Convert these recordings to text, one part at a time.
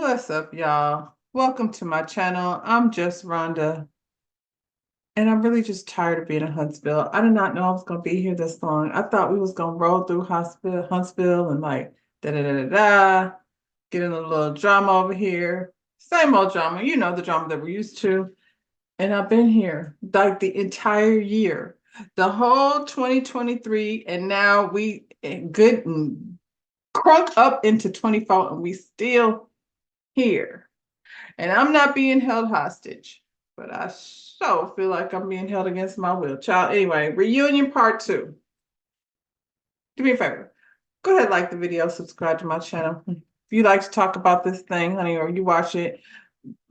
What's up, y'all? Welcome to my channel. I'm just Rhonda, and I'm really just tired of being in Huntsville. I did not know I was going to be here this long. I thought we was going to roll through Huntsville and like da-da-da-da-da, get in a little drama over here. Same old drama, the drama that we're used to. And I've been here like the entire year, the whole 2023, and now we good and crunk up into 24, and we still here. And I'm not being held hostage, but I so feel like I'm being held against my will. Child, anyway, reunion part two. Do me a favor. Go ahead, like the video, subscribe to my channel. If you like to talk about this thing, honey, or you watch it,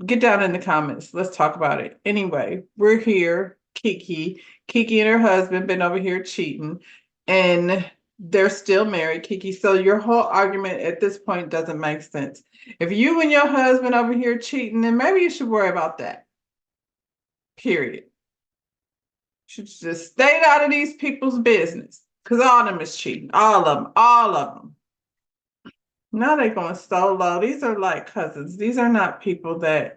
get down in the comments. Let's talk about it. Anyway, we're here. Kiki. Kiki and her husband been over here cheating, and they're still married, Kiki. So your whole argument at this point doesn't make sense. If you and your husband over here cheating, then maybe you should worry about that. Period. You should just stay out of these people's business. Because all of them is cheating. All of them. All of them. Now they're going so low. These are like cousins. These are not people that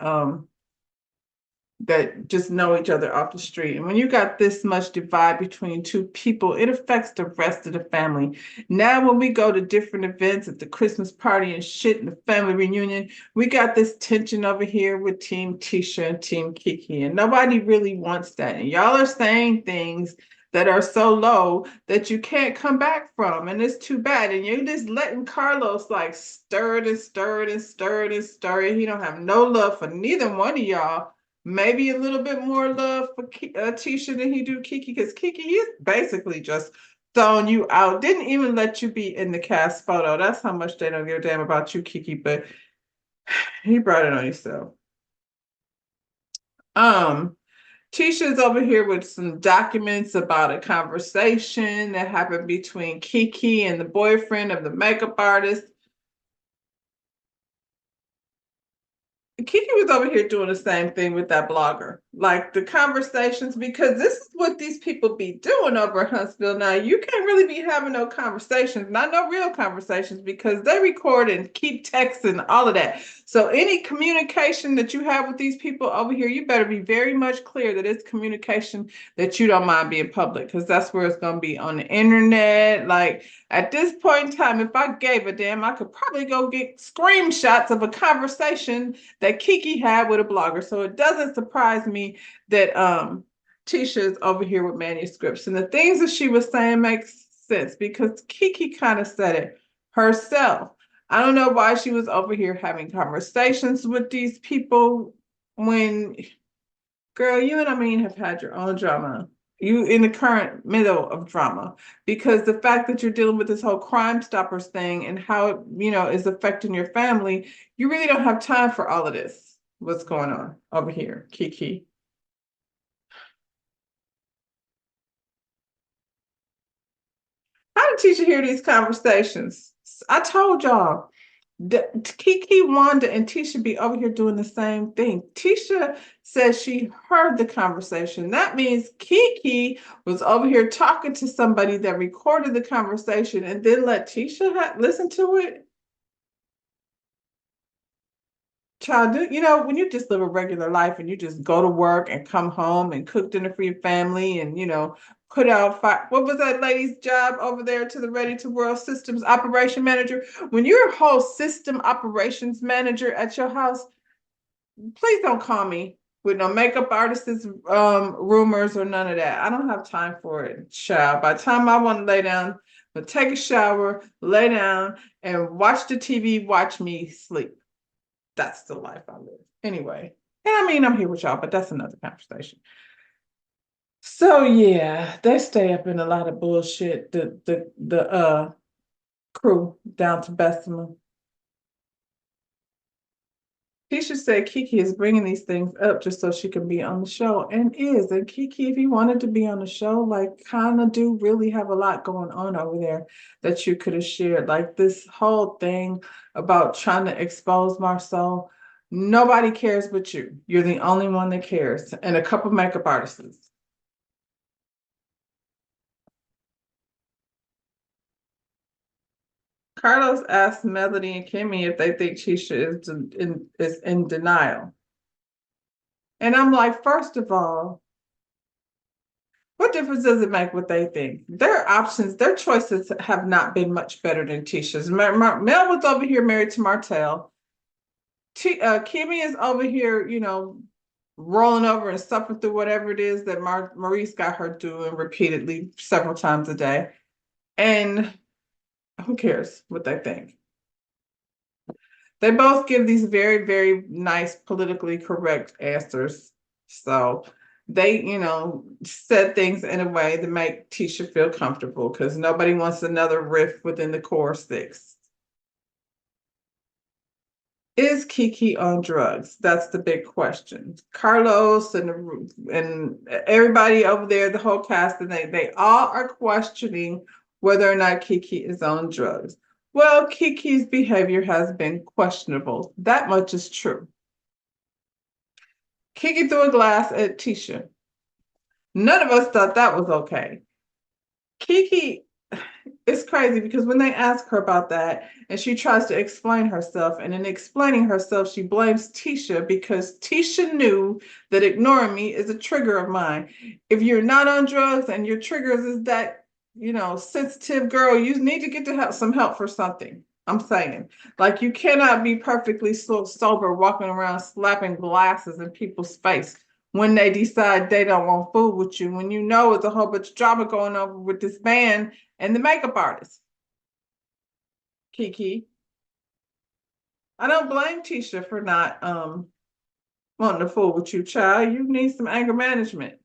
just know each other off the street. And when you got this much divide between two people, it affects the rest of the family. Now, when we go to different events at the Christmas party and shit and the family reunion, we got this tension over here with Team Tisha and Team Kiki, and nobody really wants that. And y'all are saying things that are so low that you can't come back from, and it's too bad. And you're just letting Carlos like stir it and stir it and stir it and stir it. He don't have no love for neither one of y'all. Maybe a little bit more love for Tisha than he do Kiki, because Kiki is basically just throwing you out. Didn't even let you be in the cast photo. That's how much they don't give a damn about you, Kiki. But he brought it on himself. Tisha's over here with some documents about a conversation that happened between Kiki and the boyfriend of the makeup artist. Kiki was over here doing the same thing with that blogger, like the conversations, because this is what these people be doing over at Huntsville. Now, you can't really be having no conversations, not no real conversations, because they record and keep texting, all of that. So any communication that you have with these people over here, you better be very much clear that it's communication that you don't mind being public, because that's where it's going to be on the internet. Like, at this point in time, if I gave a damn, I could probably go get screenshots of a conversation that Kiki had with a blogger. So it doesn't surprise me that Tisha is over here with manuscripts. And the things that she was saying makes sense, because Kiki kind of said it herself. I don't know why she was over here having conversations with these people when, girl, you and I mean have had your own drama. You in the current middle of drama, because the fact that you're dealing with this whole Crime Stoppers thing and how it, is affecting your family, you really don't have time for all of this. What's going on over here, Kiki? How did Tisha hear these conversations? I told y'all. Kiki, Wanda, and Tisha be over here doing the same thing. Tisha says she heard the conversation. That means Kiki was over here talking to somebody that recorded the conversation and then let Tisha listen to it. Child, when you just live a regular life and you just go to work and come home and cook dinner for your family and, put out fire. What was that lady's job over there to the Ready to World Systems Operation Manager? When you're a whole system operations manager at your house, please don't call me with no makeup artists' rumors or none of that. I don't have time for it, child. By the time I want to lay down, but take a shower, lay down, and watch the TV, watch me sleep. That's the life I live. Anyway, and I mean, I'm here with y'all, but that's another conversation. So yeah, they stay up in a lot of bullshit. The crew down to Bessemer. Keisha said Kiki is bringing these things up just so she can be on the show, and is. And Kiki, if you wanted to be on the show, like, kind of do really have a lot going on over there that you could have shared. Like this whole thing about trying to expose Marcel. Nobody cares but you. You're the only one that cares, and a couple makeup artists. Carlos asked Melody and Kimmy if they think Tisha is in denial. And I'm like, first of all, what difference does it make what they think? Their options, their choices have not been much better than Tisha's. Mel was over here married to Martell. Kimmy is over here, rolling over and suffering through whatever it is that Maurice got her doing repeatedly several times a day. And who cares what they think? They both give these very, very nice, politically correct answers. So they, said things in a way to make Tisha feel comfortable because nobody wants another rift within the core six. Is Kiki on drugs? That's the big question. Carlos and everybody over there, the whole cast, and they all are questioning whether or not Kiki is on drugs. Well, Kiki's behavior has been questionable. That much is true. Kiki threw a glass at Tisha. None of us thought that was okay. Kiki, it's crazy because when they ask her about that and she tries to explain herself, and in explaining herself, she blames Tisha because Tisha knew that ignoring me is a trigger of mine. If you're not on drugs and your triggers is that, sensitive girl, you need to get some help for something. I'm saying, like, you cannot be perfectly sober walking around slapping glasses in people's face when they decide they don't want food with you, when you know it's a whole bunch of drama going on with this band and the makeup artist. Kiki, I don't blame Tisha for not wanting to fool with you, child. You need some anger management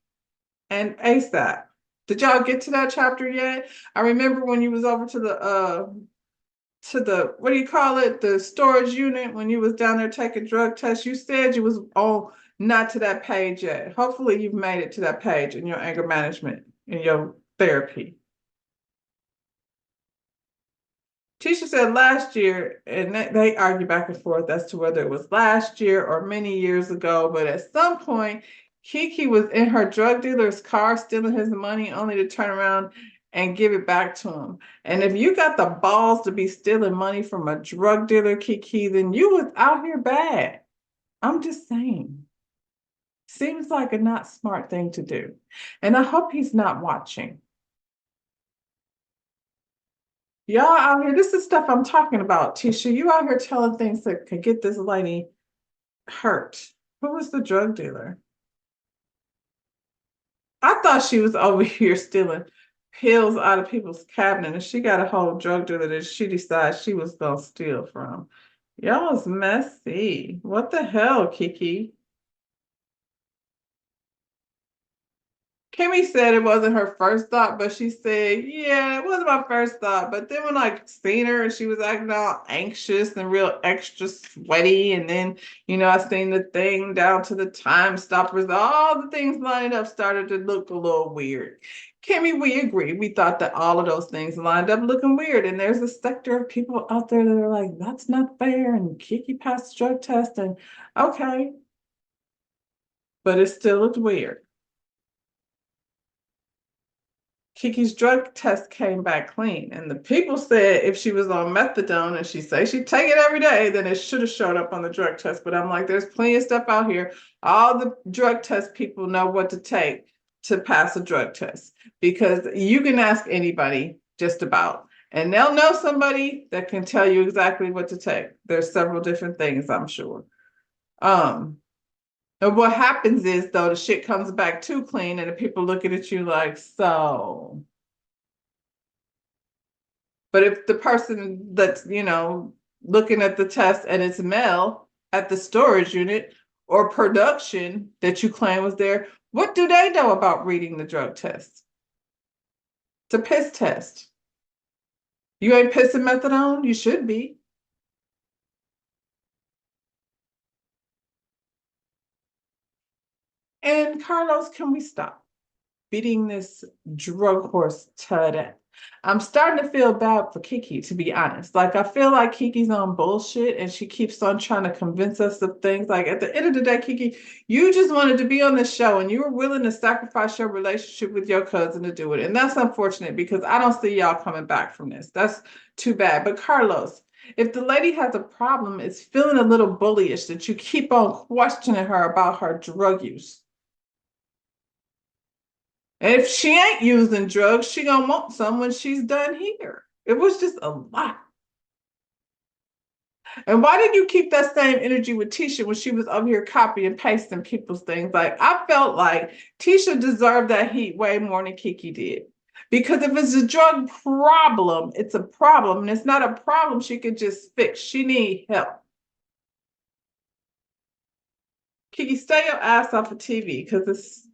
and ASAP. Did y'all get to that chapter yet? I remember when you was over to the what do you call it, the storage unit, when you was down there taking drug tests, you said you was not to that page yet. Hopefully you've made it to that page in your anger management, in your therapy. Tisha said last year, and they argue back and forth as to whether it was last year or many years ago, but at some point, Kiki was in her drug dealer's car stealing his money only to turn around and give it back to him. And if you got the balls to be stealing money from a drug dealer, Kiki, then you was out here bad. I'm just saying. Seems like a not smart thing to do. And I hope he's not watching. Y'all out here, this is stuff I'm talking about, Tisha. You out here telling things that could get this lady hurt. Who was the drug dealer? I thought she was over here stealing pills out of people's cabinet, and she got a whole drug dealer that she decided she was gonna steal from. Y'all is messy. What the hell, Kiki? Kimmy said it wasn't her first thought, but she said, yeah, it wasn't my first thought. But then when I seen her and she was acting all anxious and real extra sweaty, and then, I seen the thing down to the time stoppers, all the things lined up started to look a little weird. Kimmy, we agree. We thought that all of those things lined up looking weird. And there's a sector of people out there that are like, that's not fair. And Kiki passed drug test, and okay. But it still looked weird. Kiki's drug test came back clean. And the people said if she was on methadone and she say she'd take it every day, then it should have showed up on the drug test. But I'm like, there's plenty of stuff out here. All the drug test people know what to take to pass a drug test, because you can ask anybody just about, and they'll know somebody that can tell you exactly what to take. There's several different things, I'm sure. And what happens is, though, the shit comes back too clean and the people looking at you like, so. But if the person that's, looking at the test and it's Mel at the storage unit or production that you claim was there, what do they know about reading the drug test? It's a piss test. You ain't pissing methadone? You should be. And Carlos, can we stop beating this drug horse to death? I'm starting to feel bad for Kiki, to be honest. Like, I feel like Kiki's on bullshit and she keeps on trying to convince us of things. Like, at the end of the day, Kiki, you just wanted to be on the show and you were willing to sacrifice your relationship with your cousin to do it. And that's unfortunate because I don't see y'all coming back from this. That's too bad. But Carlos, if the lady has a problem, it's feeling a little bullyish that you keep on questioning her about her drug use. And if she ain't using drugs, she gonna want some when she's done here. It was just a lot. And why did you keep that same energy with Tisha when she was over here copying and pasting people's things? Like, I felt like Tisha deserved that heat way more than Kiki did. Because if it's a drug problem, it's a problem. And it's not a problem she could just fix. She need help. Kiki, stay your ass off of TV because it's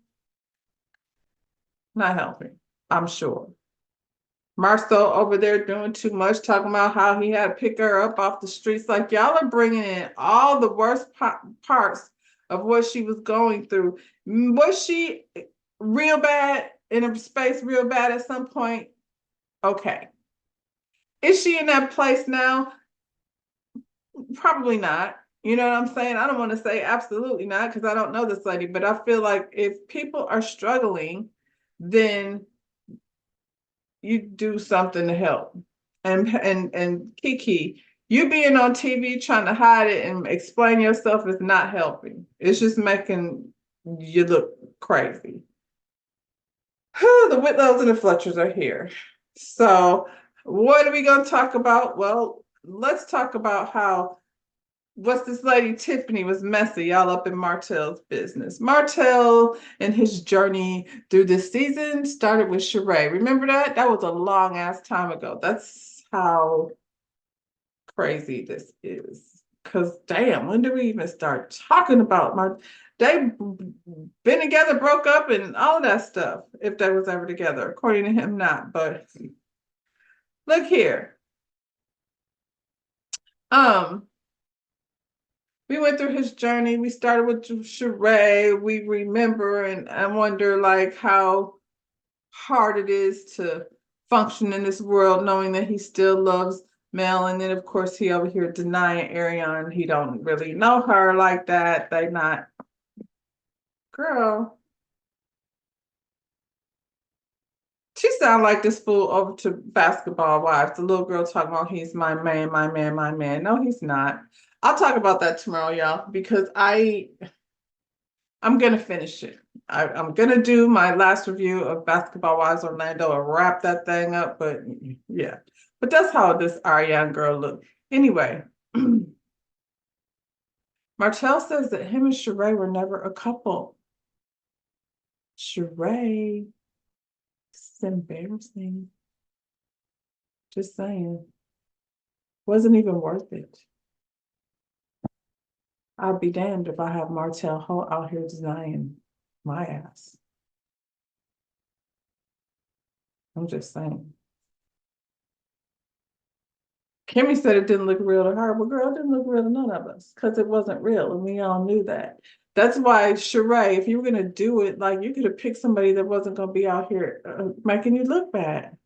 not helping, I'm sure. Marcel over there doing too much, talking about how he had to pick her up off the streets. Like, y'all are bringing in all the worst parts of what she was going through. Was she real bad in a space, real bad at some point? Okay. Is she in that place now? Probably not. You know what I'm saying? I don't want to say absolutely not because I don't know this lady, but I feel like if people are struggling, then you do something to help. And Kiki, you being on TV trying to hide it and explain yourself is not helping. It's just making you look crazy. The Whitlows and the Fletchers are here. So what are we going to talk about? Well, let's talk about how what's this lady Tiffany was messy all up in Martell's business. Martell and his journey through this season started with Sheree. Remember that? That was a long ass time ago. That's how crazy this is. Cause damn, when did we even start talking about they been together, broke up, and all of that stuff, if they was ever together, according to him, not. But look here. Um, we went through his journey. We started with Sheree. We remember, and I wonder like how hard it is to function in this world, knowing that he still loves Mel. And then of course he over here denying Ariane. He don't really know her like that. They not, girl. She sound like this fool over to Basketball Wives. The little girl talking about he's my man, my man, my man. No, he's not. I'll talk about that tomorrow, y'all, because I'm gonna finish it. I'm gonna do my last review of Basketball Wives Orlando and wrap that thing up. But yeah, but that's how this Ariane girl looked. Anyway, Martell says that him and Sheree were never a couple. Sheree, it's embarrassing. Just saying, wasn't even worth it. I'd be damned if I have Martell Ho out here denying my ass. I'm just saying. Kimmy said it didn't look real to her. Well, girl, it didn't look real to none of us because it wasn't real, and we all knew that. That's why, Sheree, if you were gonna do it, like you could have picked somebody that wasn't gonna be out here making you look bad.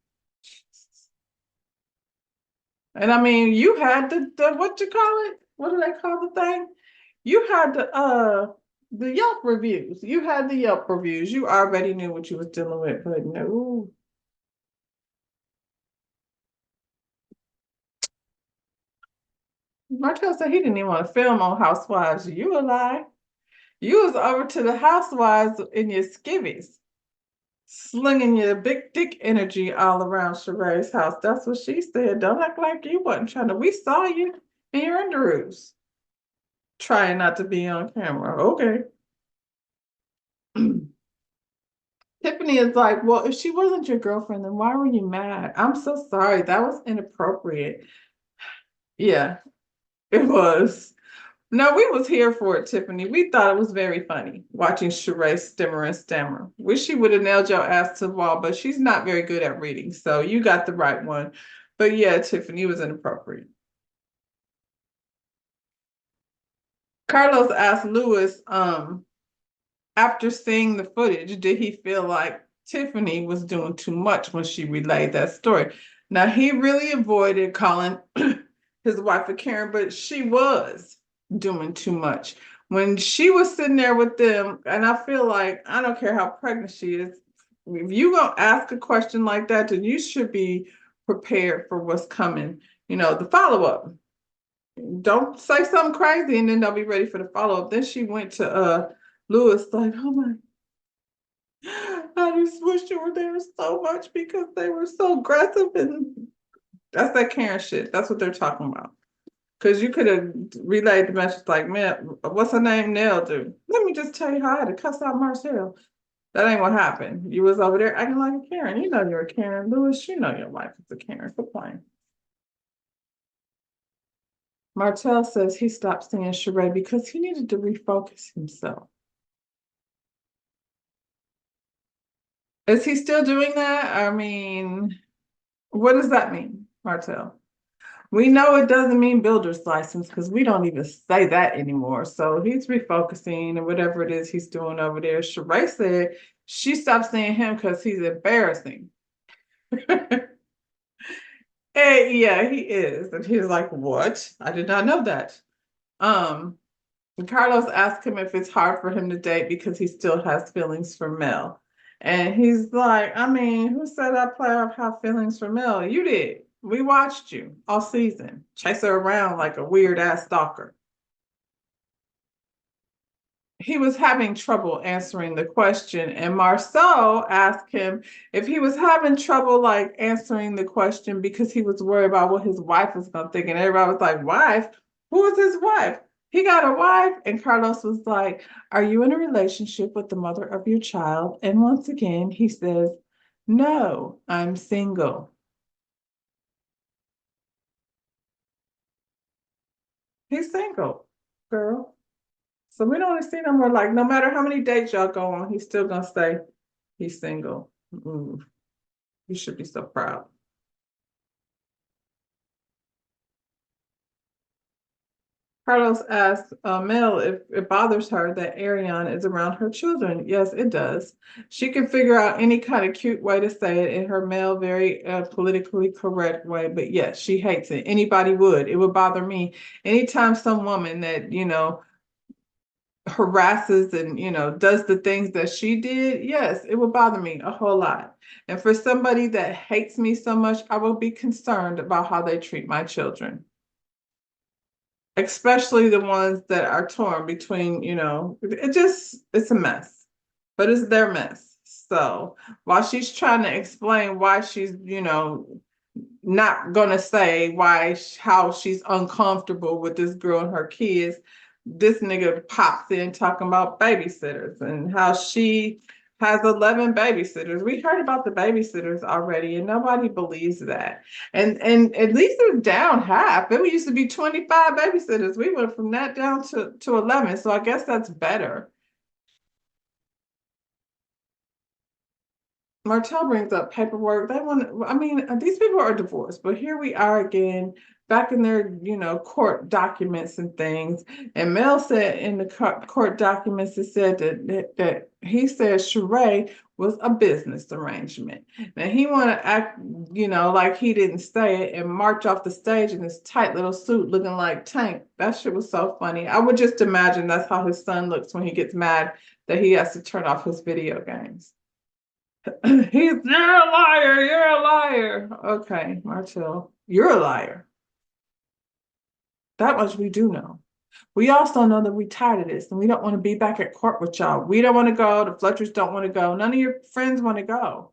And I mean, you had the what you call it? What do they call the thing? You had the Yelp reviews. You had the Yelp reviews. You already knew what you was dealing with, but no. Martell said he didn't even want to film on Housewives. You a lie. You was over to the Housewives in your skivvies, slinging your big dick energy all around Sheree's house. That's what she said. Don't act like you wasn't trying to. We saw you in your underoos, trying not to be on camera. Okay. Tiffany is like, well, if she wasn't your girlfriend, then why were you mad? I'm so sorry. That was inappropriate. Yeah, it was. No, we was here for it, Tiffany. We thought it was very funny watching Sheree stammer and stammer. Wish she would have nailed your ass to the wall, but she's not very good at reading, so you got the right one. But yeah, Tiffany was inappropriate. Carlos asked Lewis, after seeing the footage, did he feel like Tiffany was doing too much when she relayed that story. Now, he really avoided calling his wife a Karen, but she was doing too much. When she was sitting there with them, and I feel like, I don't care how pregnant she is, if you're going to ask a question like that, then you should be prepared for what's coming, the follow up. Don't say something crazy and then they'll be ready for the follow up. Then she went to Lewis, like, oh my, I just wish you were there so much because they were so aggressive. And that's that Karen shit. That's what they're talking about. Because you could have relayed the message like, man, what's her name? Nell, dude. Let me just tell you how I had to cuss out Marcel. That ain't what happened. You was over there acting like a Karen. You know you're a Karen. Lewis, you know your wife is a Karen. Quit playing. Martell says he stopped seeing Sheree because he needed to refocus himself. Is he still doing that? I mean, what does that mean, Martell? We know it doesn't mean builder's license because we don't even say that anymore. So he's refocusing and whatever it is he's doing over there. Sheree said she stopped seeing him because he's embarrassing. Hey, yeah, he is. And he's like, what? I did not know that. Um, And Carlos asked him if it's hard for him to date because he still has feelings for Mel. And he's like, I mean, who said I play off have feelings for Mel? You did. We watched you all season. Chase her around like a weird ass stalker. He was having trouble answering the question, and Marceau asked him if he was having trouble like answering the question because he was worried about what his wife was gonna think. And everybody was like, wife? Who is his wife? He got a wife. And Carlos was like, are you in a relationship with the mother of your child? And once again, he says, no, I'm single. He's single, girl. So we don't see no more like no matter how many dates y'all go on, he's still gonna say he's single. You should be so proud. Carlos asked Mel if it bothers her that Ariane is around her children. Yes, it does. She can figure out any kind of cute way to say it in her male, very politically correct way. But yes, she hates it. Anybody would. It would bother me. Anytime some woman that, harasses and, does the things that she did, yes, it would bother me a whole lot. And for somebody that hates me so much, I will be concerned about how they treat my children, especially the ones that are torn between, it's a mess, but it's their mess. So while she's trying to explain why she's, not gonna say how she's uncomfortable with this girl and her kids, this nigga pops in talking about babysitters and how she has 11 babysitters. We heard about the babysitters already, and nobody believes that. And at least it's down half. It used to be 25 babysitters. We went from that down to 11. So I guess that's better. Martell brings up paperwork. I mean, these people are divorced, but here we are again, back in their, court documents and things. And Mel said in the court documents, it said that he said Sheree was a business arrangement. Now he want to act, like he didn't say it and march off the stage in this tight little suit looking like Tank. That shit was so funny. I would just imagine that's how his son looks when he gets mad that he has to turn off his video games. You're a liar. You're a liar. Okay, Martell, you're a liar. That much we do know. We also know that we're tired of this and we don't want to be back at court with y'all. We don't want to go. The Fletchers don't want to go. None of your friends want to go.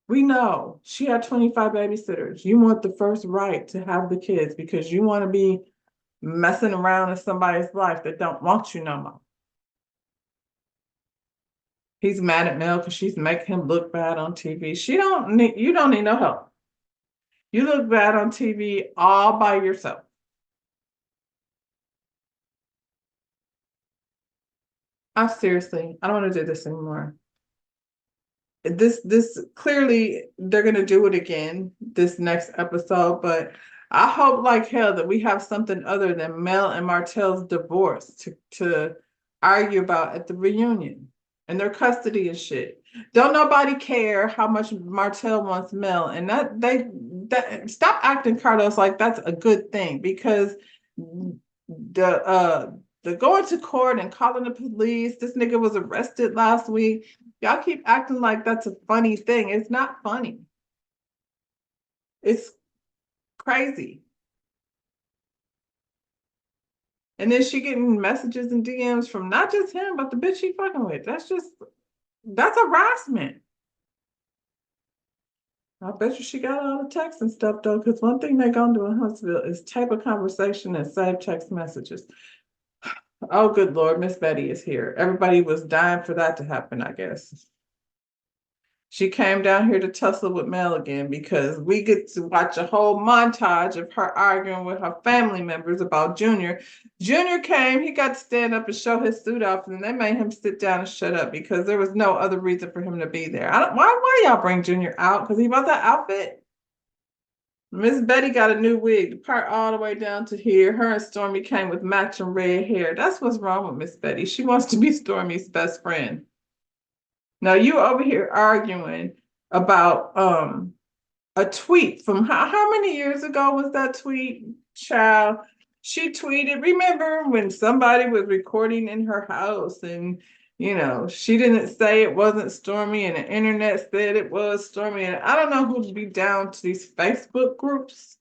We know she had 25 babysitters. You want the first right to have the kids because you want to be messing around in somebody's life that don't want you no more. He's mad at Mel because she's making him look bad on TV. You don't need no help. You look bad on TV all by yourself. I don't want to do this anymore. This clearly they're gonna do it again this next episode, but I hope like hell that we have something other than Mel and Martell's divorce to argue about at the reunion and their custody and shit. Don't nobody care how much Martell wants Mel, and that stop acting Carlos like that's a good thing because the going to court and calling the police. This nigga was arrested last week. Y'all keep acting like that's a funny thing. It's not funny. It's crazy. And then she getting messages and DMs from not just him, but the bitch she fucking with. That's harassment. I bet you she got all the texts and stuff though, because one thing they're gonna do in Huntsville is tape a conversation and save text messages. Oh, good Lord, Miss Betty is here. Everybody was dying for that to happen, I guess. She came down here to tussle with Mel again because we get to watch a whole montage of her arguing with her family members about Junior. Junior came, he got to stand up and show his suit off, and they made him sit down and shut up because there was no other reason for him to be there. Why y'all bring Junior out? Because he bought that outfit? Miss Betty got a new wig, the part all the way down to here. Her and Stormy came with matching red hair. That's what's wrong with Miss Betty. She wants to be Stormy's best friend. Now you over here arguing about a tweet from how many years ago was that tweet, child? She tweeted, remember when somebody was recording in her house and she didn't say it wasn't Stormy and the internet said it was Stormy. And I don't know who'd be down to these Facebook groups.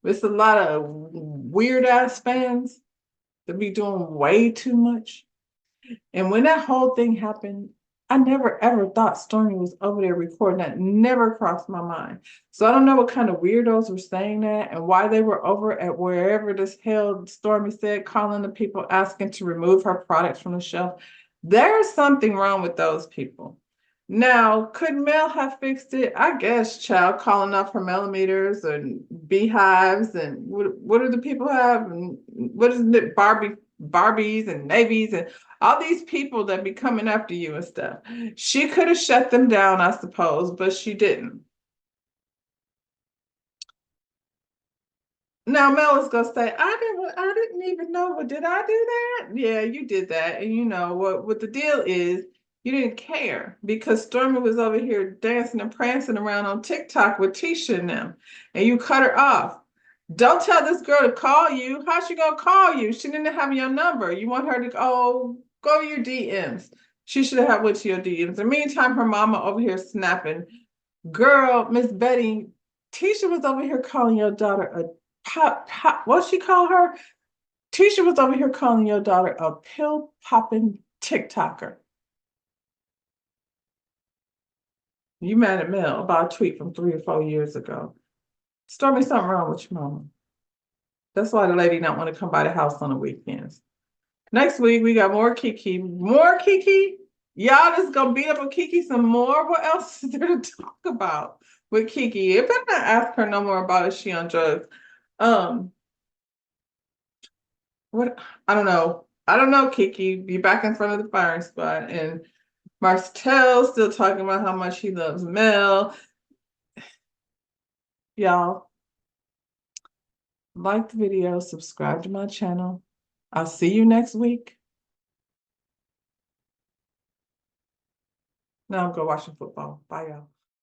It's a lot of weird ass fans that be doing way too much. And when that whole thing happened, I never ever thought Stormy was over there recording. That never crossed my mind. So I don't know what kind of weirdos were saying that and why they were over at wherever this hell Stormy said, calling the people asking to remove her products from the shelf. There's something wrong with those people. Now, could Mel have fixed it? I guess, child, calling off her millimeters and beehives and what do the people have? And what is it? Barbies and navies and all these people that be coming after you and stuff. She could have shut them down, I suppose, but she didn't. Now Mel is gonna say, I didn't even know. Well, did I do that? Yeah, you did that. And you know what the deal is, you didn't care because Stormy was over here dancing and prancing around on TikTok with Tisha and them, and you cut her off. Don't tell this girl to call you. How's she gonna call you? She didn't have your number. You want her to go to your DMs. She should have went to your DMs. In the meantime, her mama over here snapping. Girl, Miss Betty, Tisha was over here calling your daughter a what she call her? Tisha was over here calling your daughter a pill popping TikToker. You mad at Mel about a tweet from 3 or 4 years ago. Stormy, something wrong with your mama. That's why the lady don't want to come by the house on the weekends. Next week, we got more Kiki. More Kiki? Y'all just gonna beat up on Kiki some more? What else is there to talk about with Kiki? If I'm not ask her no more about is she on drugs. What I don't know. I don't know, Kiki. Be back in front of the firing squad. And Martell still talking about how much he loves Mel. Y'all, like the video, subscribe to my channel. I'll see you next week. Now I'm go watching football. Bye, y'all.